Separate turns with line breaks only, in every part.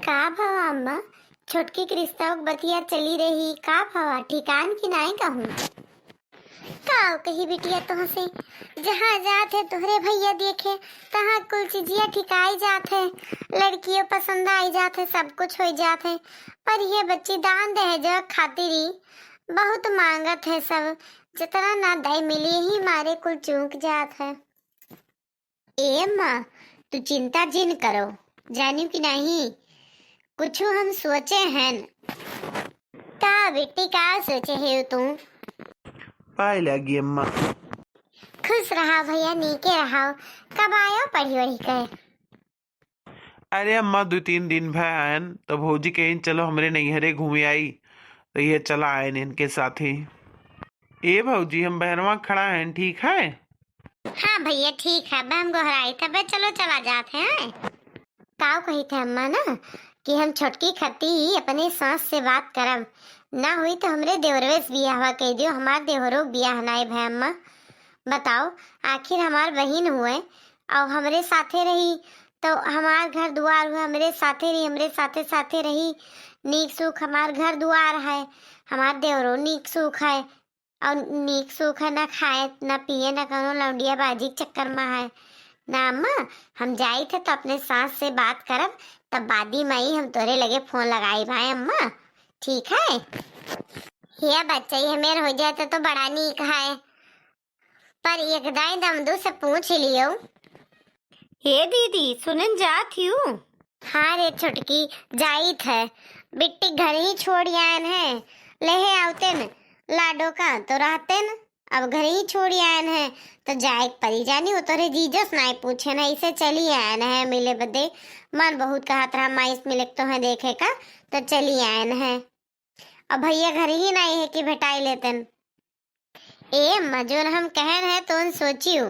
का भवा अम्मा, छोटकी के रिश्ता बतिया चली रही का भवा, ठिकान की नाई कहूँ का कही बिटिया तुह से जहाँ जात है तोहरे भैया देखे तहाँ कुल चीजिया ठिकाई जात है, लड़कियों पसंद आई जात है, सब कुछ हो जात है। पर ये बच्ची दान दहेज खातिर ही बहुत मांगत है, सब जितना ना दई मिली ही मारे कुल चूक जात है। ए माँ तू चिंता जिन करो, जानी कि नहीं कुछ हम सोचे हैं। का बेटी का सोचे है तू?
पाए लगी अम्मा।
खुश रहा भैया, नीके रहा। कब आयो पढ़ी वढ़ी कर?
अरे अम्मा 2-3 दिन भैन तो भौजी कहीं चलो हमरे नैहरे घूमे आई तो ये चला आए इनके साथ ही। ए भौजी हम बहनवा खड़ा हैं, ठीक है?
हाँ भैया ठीक है, हम गोहराई तब चलो चला जाते हैं। काव कही थे अम्मा ना कि हम छोटकी खती ही अपने सास से बात करब, ना हुई तो हमरे देवरवे से बियाह कह दियो, हमार देवरो बियाह नाई भै अम्मा। बताओ आखिर हमार बहन हुए और हमरे साथे रही तो हमार घर दुआर हुआ, हमरे साथे रही, हमरे साथे साथे रही, नीक सुख हमार घर दुआर है, हमार देवरो नीक सुख है और नीक सुख है, ना खाए ना पिए ना कौनो लौंडिया बाजी के चक्कर में है ना अम्मा। हम जाई थे तो अपने सास से बात करब, तब बादी माई हम तोरे लगे फोन लगाई भाई अम्मा, ठीक है? ये बच्चा ही हमें हो जाता तो बड़ा नीक है, पर एक दाई दमदू से पूछ लियो।
हे दीदी सुनन जात हूँ।
हाँ रे छुटकी जाई थे, बिट्टी घर ही छोड़ आयन है, लेहे आवते न लाडो का तो रहते न, अब घर ही छोड़ आयन है तो जाए परी जानी हो तोरे जीजस नाई पूछे ना, इसे चली आयन है मिले बदे, मन बहुत कहत रहा माइस मिले तो है देखे का तो चली आयन है। अब भैया घर ही नहीं है कि भेटाई लेतन। ए अम्मा जो हम कहन है तो सोचियो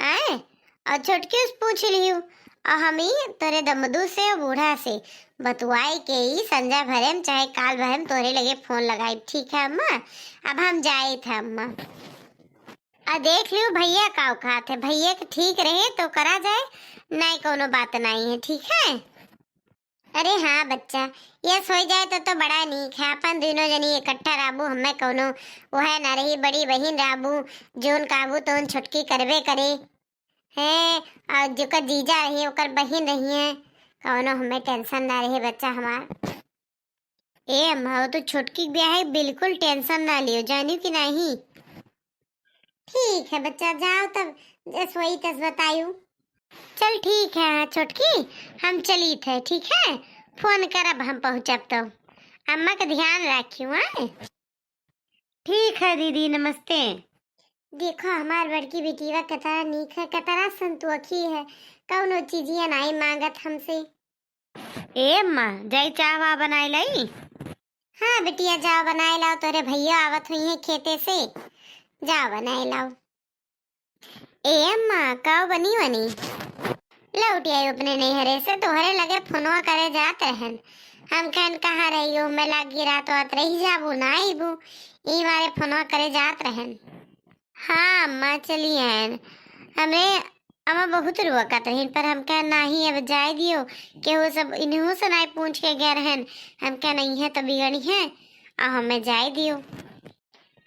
आए और छोटकी से पूछ लियो, और हम ही तोरे दमदू से और बूढ़ा से बतुआई के ही संजा भरेम चाहे काल भरेम तोरे लगे फोन लगाई, ठीक है अम्मा? अब हम जाए थे अम्मा, आ देख लियो भैया का औकात है, भैया के ठीक रहे तो करा जाए, नहीं कोनो बात नहीं है, ठीक है? अरे हाँ बच्चा ये सो जाए तो बड़ा नीक है, अपन दोनों जनी इकट्ठा राबू, हमें कोनो वह ना रही बड़ी बहन राबू, जोन काबू तो उन छुटकी करबे करे है, और जो का जीजा रही ओकर बहन रही है, कौनो हमें टेंशन ना रहे बच्चा हमार। ए अम्मा तो छुटकी ब्याह है, बिल्कुल टेंशन ना लियो, जानी कि नहीं? ठीक है बच्चा जाओ तब जस वही तस बतायू। चल ठीक है हाँ छोटकी हम चली थे, ठीक है? फोन करब हम पहुँचब तो, अम्मा का ध्यान रखियो। हाँ
ठीक है दीदी नमस्ते।
देखो हमार बड़की बेटीवा कतरा नीक है, कतरा संतोखी है, कौनो चीजिया नहीं मांगत हमसे।
ए अम्मा जाई चावा बनाए लाई।
हाँ बेटिया जाओ बनाए लाओ, तोरे भैया आवत हुई है खेते से, जाओ बनाए लाओ। ए अम्मा काव बनी बनी लौट आई अपने नैहरे से, तोहरे लगे फोनवा करे जात रहन, हम कहन कहाँ रही हो, मैं लागी रात वात रही जाबू ना आईबू, ई मारे फोनवा करे जात रहन। हाँ अम्मा चली आयन, हमें अम्मा बहुत रुआकत रही, पर हम कह नहीं अब जाए दियो के वो सब इन्हों से नहीं पूछ के गए रहन, हम कह नहीं है तो बिगड़ी है और हमें जाए दियो।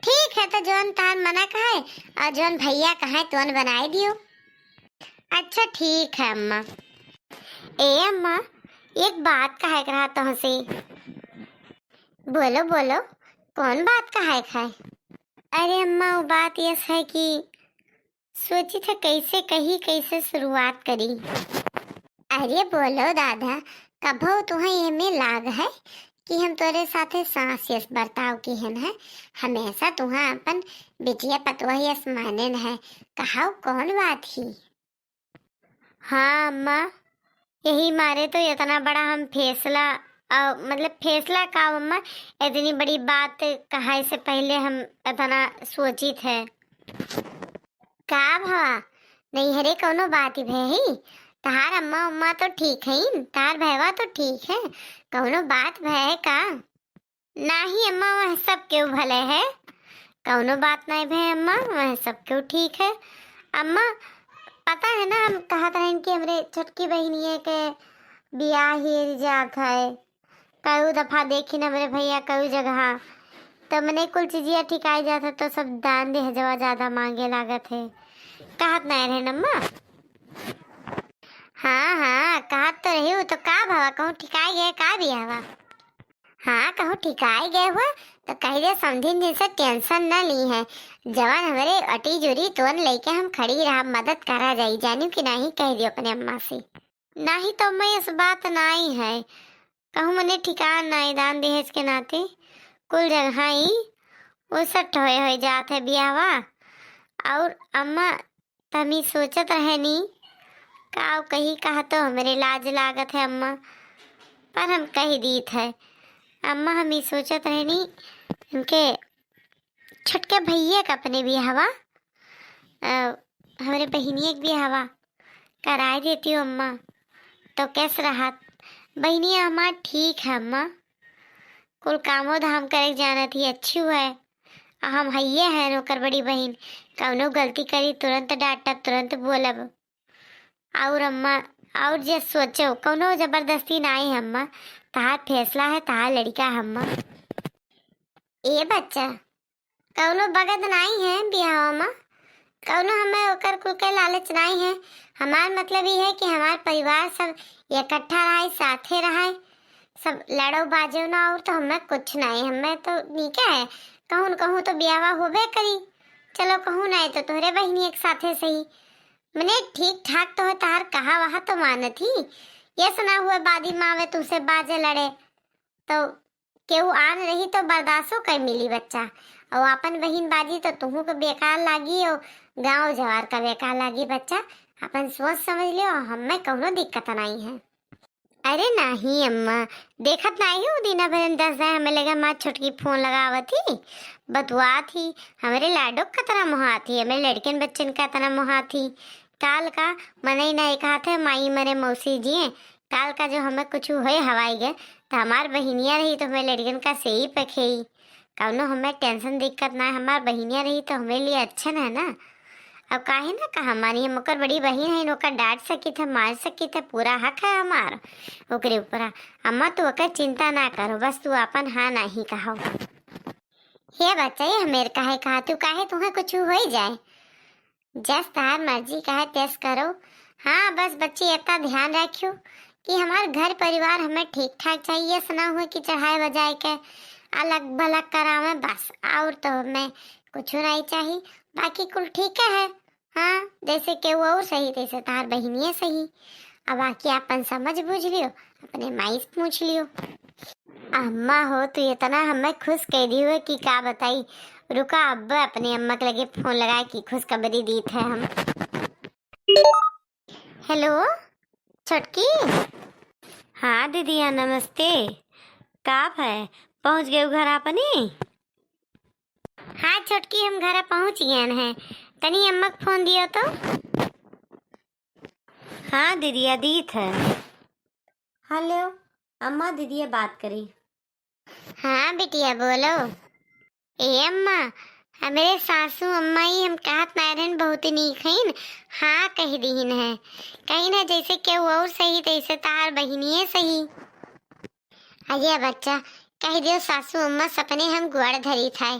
ठीक है तो जोन तान मना कहे और जोन भैया कहे तोन बनाए दियो। अच्छा ठीक है अम्मा। ए अम्मा एक बात कहे रहा तुमसे। बोलो बोलो कौन बात कहे खाए? अरे अम्मा वो बात ये है कि सोची था कैसे कही कैसे शुरुआत करी। अरे बोलो दादा, कभो तुम्हें ये में लाग है कि हम तोरे साथे सांस यस बर्ताव की है, हमेशा तुम्हें अपन बिटिया पतवा यस मानन है, कहा कौन बात ही? हाँ अम्मा यही मारे तो इतना बड़ा हम फैसला मतलब फैसला का अम्मा, इतनी बड़ी बात कहा से पहले हम इतना सोची थे का भवा नहीं हरे कोनो बात ही भई, तार अम्मा उम्मा तो ठीक है, तार भैया तो ठीक है, कौनो बात भय का? नहीं अम्मा वह सब क्यों भले है, कौनो बात नहीं भय अम्मा, वह सब क्यों ठीक है। अम्मा पता है ना हम कहा था कि हमरे छोटकी बहनिए के बियाह ही जात है। कई दफा देखी ना मेरे भैया कई जगह, तो मैंने कुल चीजिया ठिकाई जाता तो सब दान दे जवा ज्यादा मांगे लागत है। कहत नहीं रहे नम्मा। हाँ हाँ कहत तो रही हूँ, तो का भावा कहूँ ठिकाई गए का बियाहवा। हाँ कहूँ ठिकाई गए हुआ तो कही दे समझिन जिनसे टेंशन न ली है। जवान हमारे अटी जोरी तोन लेके हम खड़ी रहा, मदद करा जाई जानी कि नहीं कह दियो अपने अम्मा से। नहीं तो मैं इस बात नहीं है कहूँ मैंने ठिकान नहीं दान दहेज के नाते कुल जगह ही उसट होए जात है बियाहवा। और अम्मा तमी सोचत रहे नी का कही कहा तो हमारे लाज लागत है अम्मा, पर हम कही दीत है अम्मा। हम ही सोचत रहे नी उनके छुटके भैया का अपने बियाहवा, हमारे बहनिया के बियाहवा कराए देती हूँ अम्मा, तो कैसे रहा। बहनिया अम्मा ठीक है अम्मा, कुल कामो धाम करे जाना थी अच्छी हुआ है। हम हइये है नौकर बड़ी बहन, कौनो गलती करी तुरंत डांटब तुरंत बोलब। और अम्मा और जे सोचो कौनो जबरदस्ती नहीं है अम्मा, तहार फैसला है तहार लड़का है अम्मा। ए बच्चा कौनो बगद नहीं है बियाह में, कौनो हमें ओकर कुल के लालच नहीं है। हमार मतलब ये है कि हमार परिवार सब इकट्ठा रहे साथे रहे, सब लड़ो बाजो ना। और तो हमें कुछ नहीं, हमें तो नीके है कहूँ न कहूँ तो ब्याह होबे करी। चलो कहूँ नहीं तो तोहरे बहनी एक साथे सही मने ठीक ठाक तो है। तार कहा वहा तो मानत ही, ये सुना हुआ बादी मावे तुमसे बाजे लड़े तो केहू आन रही तो बर्दाश्तो कर मिली बच्चा। और अपन बहन बाजी तो तुहू को बेकार लागी और गांव जवार का बेकार लागी बच्चा। अपन सोच समझ लियो, हमें कौनो दिक्कत नहीं है। अरे नहीं अम्मा, देखत नहीं हूँ दीना भरन 10 जाए हमें लगा माँ छोटकी फोन लगावत ही बतुआ थी हमारे लाडो का तरह मुहा थी, हमें लड़कन बच्चन का तरह मुहा थी। काल का मने नहीं कहा थे माई मरे मौसी जी, काल का जो हमें कुछ हुए हवाई गए तो हमार बहनिया रही तो हमें लड़कन का से ही पखेई कौनो हमें टेंशन दिक्कत ना। हमार बहनिया रही तो हमें लिए अच्छा है ना। अब काहे ना कहा मानी हम ओकर बड़ी बहन है, ओकर डांट सकी थे मार सकी थे, पूरा हक है हमार ओकरे ऊपर। अम्मा तू ओकर चिंता ना करो, बस तू अपन हाँ नहीं कहो। हे बच्चा ये हमेर काहे कहा तू काहे तुम्हें कुछ हो ही जाए, जस तार मर्जी कहे तेस करो। हाँ बस बच्ची इतना ध्यान रखियो कि हमार घर परिवार हमें ठीक ठाक चाहिए, सुना हुआ कि चढ़ाए बजाए के अलग भलग करावे बस, और तो हमें कुछ नहीं चाहिए। बाकी कुल ठीक है। हाँ जैसे के वो और सही तैसे तार बहनिए सही। अब बाकी अपन समझ बूझ लियो, अपने माई से पूछ लियो। अम्मा हो तो इतना हमें खुश कह दी हुए कि क्या बताई। रुका अब अपने अम्मा के लगे फोन लगाए कि खुशखबरी दी थे हम। हेलो छोटकी।
हाँ दीदिया नमस्ते, काप है पहुँच गए घर अपनी।
हाँ छोटकी हम घर पहुँच गए हैं, तनी अम्मा को फोन दियो तो।
हाँ दीदिया दीत है। हेलो अम्मा दीदिया बात करी।
हाँ बिटिया बोलो। ए अम्मा हमारे सासू अम्मा ही हम कहत नारन बहुत नीक हईन, हाँ कह दीन है कहीं ना जैसे के और सही तैसे तार बहनिए सही। अजय बच्चा कह दियो सासू अम्मा सपने हम गुआड़ धरी थाए,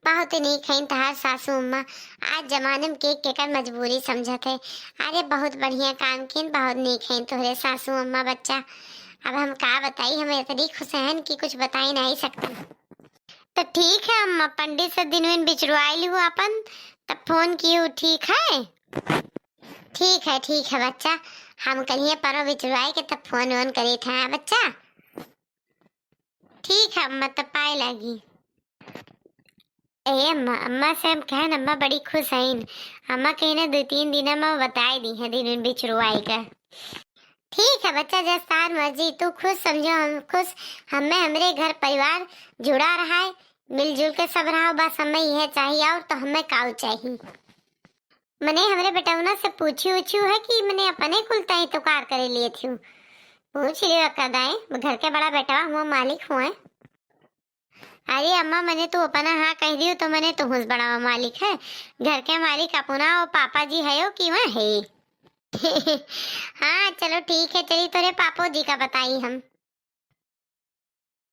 बहुत नीक है तहार सासू अम्मा। आज जमाने में के कर मजबूरी समझत है। अरे बहुत बढ़िया काम किन, बहुत नीक है तोहरे सासू अम्मा बच्चा। अब हम का बताई, हमें इतनी खुश हैं कि कुछ बता ही नहीं सकते। तो ठीक है अम्मा, पंडित से दिन विन बिचरवाई हूँ अपन तब फोन की हूँ, ठीक है। ठीक है बच्चा, हम कहीं पर बिचरवाई के तब फोन वोन करे थे बच्चा। ठीक है अम्मा तब पाए लगी। ए अम्मा अम्मा से हम कहन अम्मा बड़ी खुश हैं। अम्मा कहीं ना 2-3 दिन में बताई दी है दिन बिचरवाई का। ठीक है बच्चा जैसा तार मर्जी, तू खुश समझो हम खुश। हमें हमारे घर परिवार जुड़ा रहा है, मिलजुल के सब रहा, बस हमें यह चाहिए और तो हमें काउ चाहिए। मैंने हमारे बेटौना से पूछी है कि मैंने अपने कुलता ही तो कार करे लिए थी, पूछ लियो कदाए घर के बड़ा बेटा हुआ मालिक हुए। अरे अम्मा मैंने तो अपना हाँ कह दी तो मैंने तो बड़ा मालिक है, घर के मालिक अपना और पापा जी है कि वह है। हाँ चलो ठीक है, चलिए तोरे पापो जी का बताई हम।